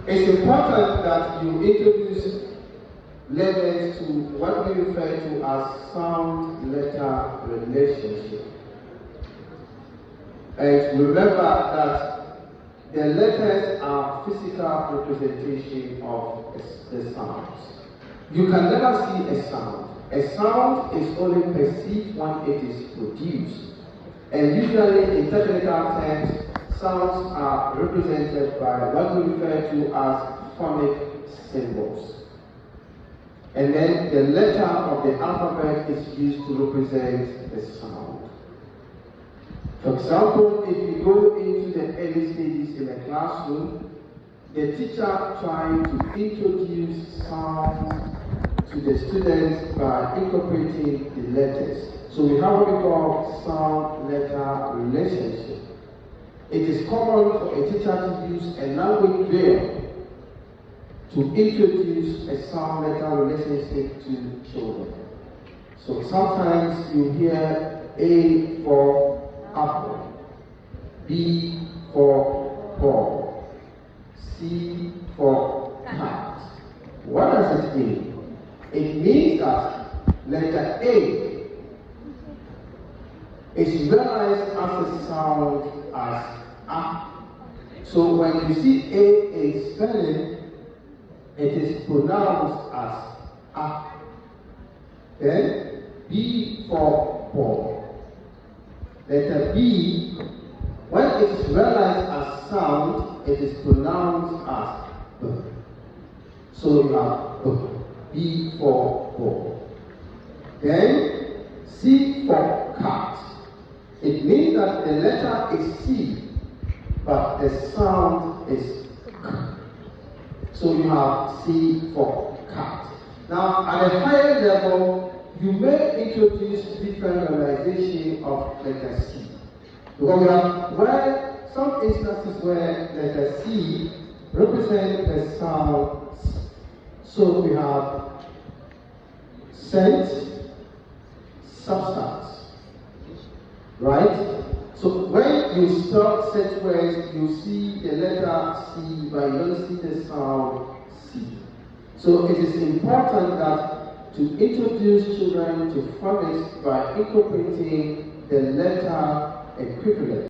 It's important that you introduce letters to what we refer to as sound letter relationship. And remember that the letters are physical representation of the sounds. You can never see a sound. A sound is only perceived when it is produced. And usually in technical terms, sounds are represented by what we refer to as phonic symbols. And then the letter of the alphabet is used to represent the sound. For example, if you go into the early stages in a classroom, the teacher trying to introduce sounds to the students by incorporating the letters. So we have what we call sound-letter relationship. It is common for a teacher to use a language drill to introduce a sound-letter relationship to children. So sometimes you hear A for apple, B for ball, C for cat. What does it mean? It means that letter A is realized as a sound as A. So when you see A in spelling, it is pronounced as A. Then B for ball. Letter B, when it is realized as sound, it is pronounced as B. So you have B for ball. Then C for cat. It means that the letter is C, but the sound is K. So you have C for cat. Now, at a higher level, you may introduce different memorization of letter C. Because we have some instances where letter C represents the sound C. So we have sense, substance, right? So when you spell such words, you see the letter C, but you don't see the sound C. So it is important that to introduce children to phonics by incorporating the letter equivalent.